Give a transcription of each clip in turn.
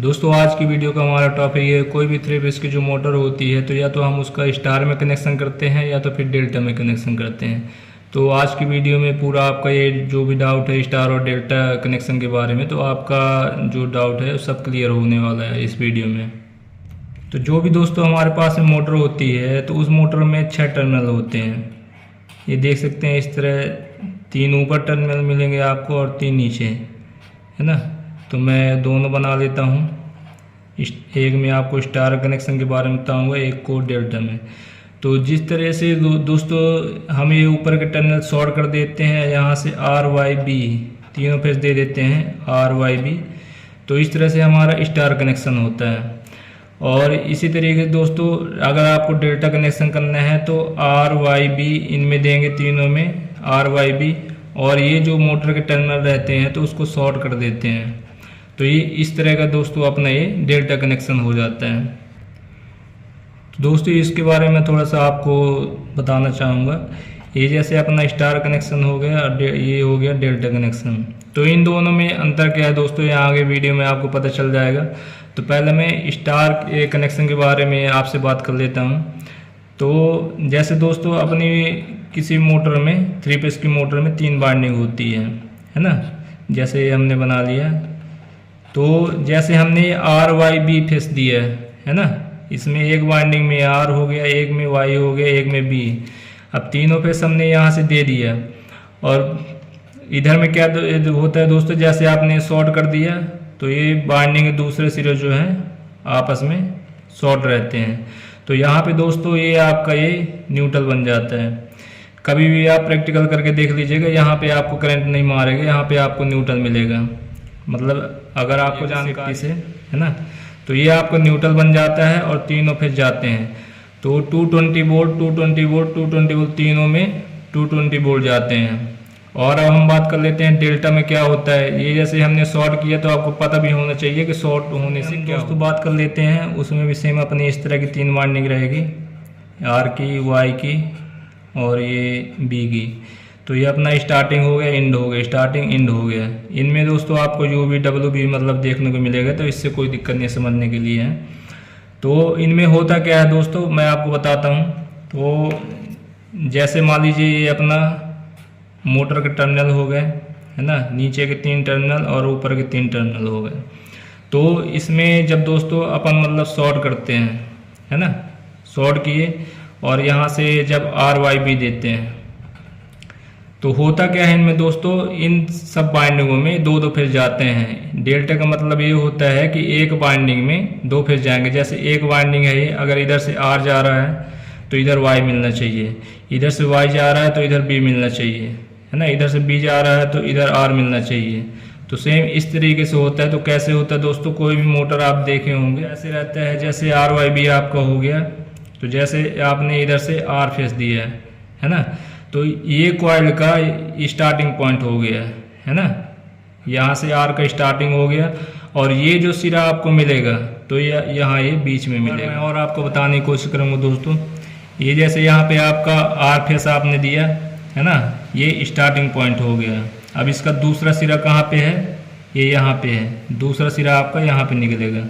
दोस्तों आज की वीडियो का हमारा टॉपिक है कोई भी 3 फेस की जो मोटर होती है तो या तो हम उसका स्टार में कनेक्शन करते हैं या तो फिर डेल्टा में कनेक्शन करते हैं। तो आज की वीडियो में पूरा आपका ये जो भी डाउट है स्टार और डेल्टा कनेक्शन के बारे में, तो आपका जो डाउट है सब क्लियर होने वाला है इस वीडियो में। तो जो भी दोस्तों हमारे पास में मोटर होती है तो उस मोटर में 6 टर्मिनल होते हैं। ये देख सकते हैं इस तरह 3 ऊपर टर्मिनल मिलेंगे आपको और 3 नीचे, है ना। तो मैं दोनों बना लेता हूँ। एक में आपको स्टार कनेक्शन के बारे में बताऊँगा, एक को डेल्टा में। तो जिस तरह से दोस्तों हम ये ऊपर के टर्मिनल शॉर्ट कर देते हैं, यहाँ से RYB तीनों फेस दे देते हैं RYB, तो इस तरह से हमारा स्टार कनेक्शन होता है। और इसी तरीके से दोस्तों अगर आपको डेल्टा कनेक्शन करना है तो RYB इनमें देंगे, तीनों में RYB, और ये जो मोटर के टर्मिनल रहते हैं तो उसको शॉर्ट कर देते हैं। तो ये इस तरह का दोस्तों अपना ये डेल्टा कनेक्शन हो जाता है। तो दोस्तों इसके बारे में थोड़ा सा आपको बताना चाहूँगा। ये जैसे अपना स्टार कनेक्शन हो गया और ये हो गया डेल्टा कनेक्शन। तो इन दोनों में अंतर क्या है दोस्तों, यहाँ आगे वीडियो में आपको पता चल जाएगा। तो पहले मैं स्टार कनेक्शन के बारे में आपसे बात कर लेता हूँ। तो जैसे दोस्तों अपनी किसी मोटर में 3 फेस की मोटर में 3 वाइंडिंग होती है ना। जैसे ये हमने बना लिया, तो जैसे हमने RYB फेस दिया है ना, इसमें एक वाइंडिंग में R हो गया, एक में Y हो गया, एक में B। अब तीनों फेस हमने यहाँ से दे दिया। और इधर में क्या होता है दोस्तों, जैसे आपने शॉर्ट कर दिया तो ये वाइंडिंग के दूसरे सिरे जो हैं आपस में शॉर्ट रहते हैं। तो यहाँ पे दोस्तों ये आपका ये न्यूट्रल बन जाता है। कभी भी आप प्रैक्टिकल करके देख लीजिएगा, यहाँ पे आपको करंट नहीं मारेगा, यहाँ पे आपको न्यूट्रल मिलेगा। मतलब अगर आपको जानकारी से, है ना, तो ये आपका न्यूट्रल बन जाता है और तीनों फेस जाते हैं। तो 220 वोल्ट 220 वोल्ट 220 वोल्ट तीनों में 220 वोल्ट जाते हैं। और अब हम बात कर लेते हैं डेल्टा में क्या होता है। ये जैसे हमने शॉर्ट किया तो आपको पता भी होना चाहिए कि शॉर्ट होने से क्या। दोस्तों बात कर लेते हैं, उसमें भी सेम अपनी इस तरह की 3 वाइंडिंग रहेगी, R की, Y की और ये B की। तो ये अपना स्टार्टिंग हो गया, एंड हो गया, स्टार्टिंग एंड हो गया। इनमें दोस्तों आपको UV मतलब देखने को मिलेगा, तो इससे कोई दिक्कत नहीं समझने के लिए है। तो इनमें होता क्या है दोस्तों, मैं आपको बताता हूँ। तो जैसे मान लीजिए ये अपना मोटर के टर्मिनल हो गए, है ना, नीचे के 3 टर्मिनल और ऊपर के 3 टर्मिनल हो गए। तो इसमें जब दोस्तों अपन मतलब शॉर्ट करते हैं, है ना, शॉर्ट किए और यहाँ से जब RYB देते हैं तो होता क्या है इनमें दोस्तों, इन सब बाइंडिंगों में 2-2 फेस जाते हैं। डेल्टा का मतलब ये होता है कि एक बाइंडिंग में 2 फेस जाएंगे। जैसे एक बाइंडिंग है ये, अगर इधर से R जा रहा है तो इधर Y मिलना चाहिए, इधर से Y जा रहा है तो इधर B मिलना चाहिए, है ना, इधर से B जा रहा है तो इधर R मिलना चाहिए। तो सेम इस तरीके से होता है। तो कैसे होता है दोस्तों, कोई भी मोटर आप देखे होंगे ऐसे रहता है। जैसे RYB आपका हो गया, तो जैसे आपने इधर से R फेस दिया है ना, तो ये कॉइल का स्टार्टिंग पॉइंट हो गया, है ना, यहाँ से R का स्टार्टिंग हो गया। और ये जो सिरा आपको मिलेगा तो यहाँ ये बीच में मिलेगा। और आपको बताने की कोशिश करूँगा दोस्तों, ये जैसे यहाँ पे आपका R फेस आपने दिया है ना, ये स्टार्टिंग पॉइंट हो गया। अब इसका दूसरा सिरा कहाँ पे है, ये यहाँ पे है, दूसरा सिरा आपका यहाँ पे निकलेगा।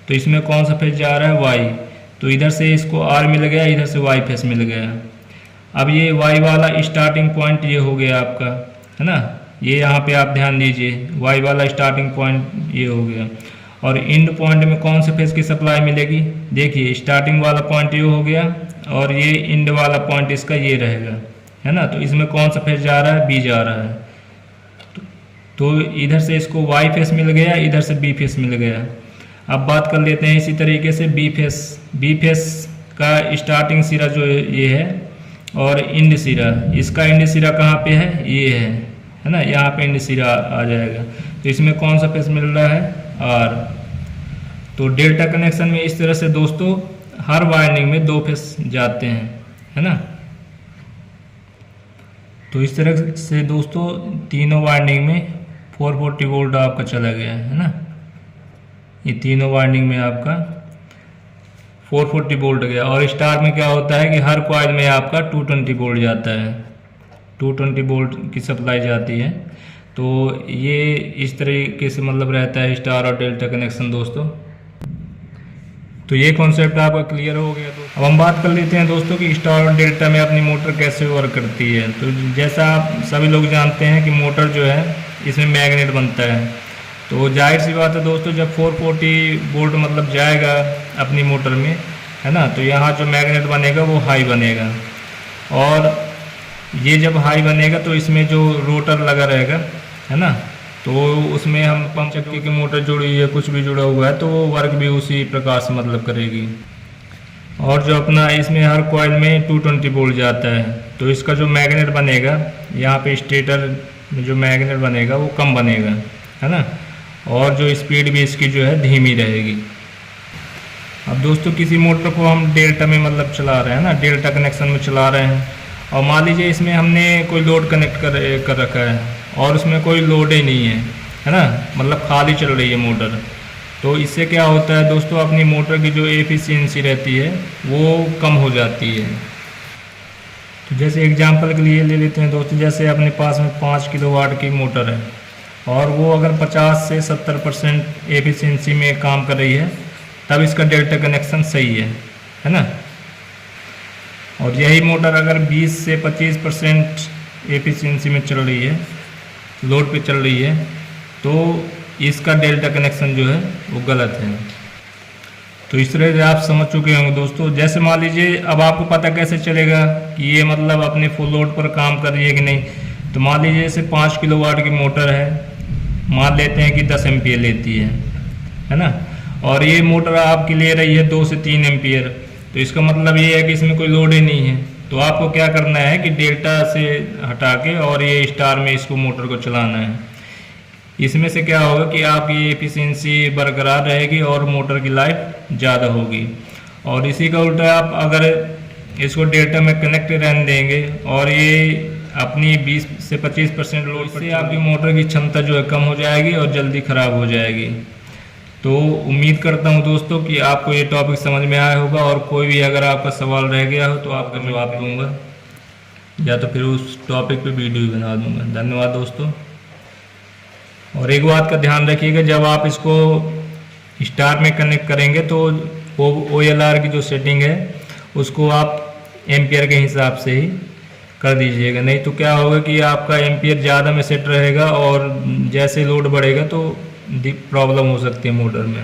तो इसमें कौन सा फेस जा रहा है, Y। तो इधर से इसको R मिल गया, इधर से Y फेस मिल गया। अब ये Y वाला स्टार्टिंग पॉइंट ये हो गया आपका, है ना, ये यहाँ पे आप ध्यान दीजिए, Y वाला स्टार्टिंग पॉइंट ये हो गया। और एंड पॉइंट में कौन से फेस की सप्लाई मिलेगी, देखिए स्टार्टिंग वाला पॉइंट ये हो गया और ये एंड वाला पॉइंट इसका ये रहेगा, है ना। तो इसमें कौन सा फेस जा रहा है, B जा रहा है। तो इधर से इसको Y फेस मिल गया, इधर से B फेस मिल गया। अब बात कर लेते हैं इसी तरीके से B फेस का स्टार्टिंग सिरा जो ये है और एंड सिरा, इसका एंड सिरा कहाँ पे है, ये है ना, यहाँ पे एंड सिरा आ जाएगा। तो इसमें कौन सा फेस मिल रहा है, R। तो डेल्टा कनेक्शन में इस तरह से दोस्तों हर वाइंडिंग में 2 फेस जाते हैं, है ना। तो इस तरह से दोस्तों तीनों वाइंडिंग में 440 वोल्ट आपका चला गया, है ना। ये तीनों वाइंडिंग में आपका 440 वोल्ट गया। और स्टार में क्या होता है कि हर कॉइल में आपका 220 वोल्ट जाता है, 220 वोल्ट की सप्लाई जाती है। तो ये इस तरीके से मतलब रहता है स्टार और डेल्टा कनेक्शन दोस्तों। तो ये कॉन्सेप्ट आपका क्लियर हो गया। तो अब हम बात कर लेते हैं दोस्तों कि स्टार और डेल्टा में अपनी मोटर कैसे वर्क करती है। तो जैसा आप सभी लोग जानते हैं कि मोटर जो है इसमें मैग्नेट बनता है। तो जाहिर सी बात है दोस्तों, जब 440 वोल्ट मतलब जाएगा अपनी मोटर में, है ना, तो यहाँ जो मैग्नेट बनेगा वो हाई बनेगा। और ये जब हाई बनेगा तो इसमें जो रोटर लगा रहेगा, है ना, तो उसमें हम पंप चक्की की मोटर जुड़ी है, कुछ भी जुड़ा हुआ है, तो वो वर्क भी उसी प्रकार से मतलब करेगी। और जो अपना इसमें हर कॉइल में 220 वोल्ट जाता है, तो इसका जो मैग्नेट बनेगा यहाँ पे स्टेटर में जो मैग्नेट बनेगा वो कम बनेगा, है ना, और जो स्पीड भी इसकी जो है धीमी रहेगी। अब दोस्तों किसी मोटर को हम डेल्टा में मतलब चला रहे हैं ना, डेल्टा कनेक्शन में चला रहे हैं, और मान लीजिए इसमें हमने कोई लोड कनेक्ट कर रखा है और उसमें कोई लोड ही नहीं है ना, मतलब खाली चल रही है मोटर। तो इससे क्या होता है दोस्तों, अपनी मोटर की जो एफिशिएंसी रहती है वो कम हो जाती है। तो जैसे एग्जांपल के लिए ले लेते हैं दोस्तों, जैसे अपने पास में 5 किलोवाट की मोटर है और वो अगर 50 से 70% एफिशिएंसी में काम कर रही है, तब इसका डेल्टा कनेक्शन सही है ना। और यही मोटर अगर 20 से 25% एफिशिएंसी में चल रही है, लोड पे चल रही है, तो इसका डेल्टा कनेक्शन जो है वो गलत है। तो इस तरह से आप समझ चुके होंगे दोस्तों। जैसे मान लीजिए, अब आपको पता कैसे चलेगा कि ये मतलब अपने फुल लोड पर काम कर रही है कि नहीं। तो मान लीजिए जैसे 5 किलोवाट की मोटर है, मान लेते हैं कि 10 एम्पियर लेती है ना, और ये मोटर आपकी ले रही है 2 से 3 एम्पियर। तो इसका मतलब ये है कि इसमें कोई लोड ही नहीं है। तो आपको क्या करना है कि डेल्टा से हटा के और ये स्टार में इसको मोटर को चलाना है। इसमें से क्या होगा कि आपकी एफिशिएंसी बरकरार रहेगी और मोटर की लाइफ ज़्यादा होगी। और इसी का उल्टा आप अगर इसको डेल्टा में कनेक्ट रहने देंगे और ये अपनी 20 से 25% लोड से आपकी मोटर की क्षमता जो है कम हो जाएगी और जल्दी ख़राब हो जाएगी। तो उम्मीद करता हूं दोस्तों कि आपको ये टॉपिक समझ में आया होगा, और कोई भी अगर आपका सवाल रह गया हो तो आपका जवाब दूंगा, या तो फिर उस टॉपिक पे वीडियो बना दूंगा। धन्यवाद दोस्तों। और एक बात का ध्यान रखिएगा, जब आप इसको स्टार में कनेक्ट करेंगे तो OLR की जो सेटिंग है उसको आप एम्पियर के हिसाब से ही कर दीजिएगा। नहीं तो क्या होगा कि आपका एम्पियर ज़्यादा में सेट रहेगा और जैसे लोड बढ़ेगा तो प्रॉब्लम हो सकती है मोटर में।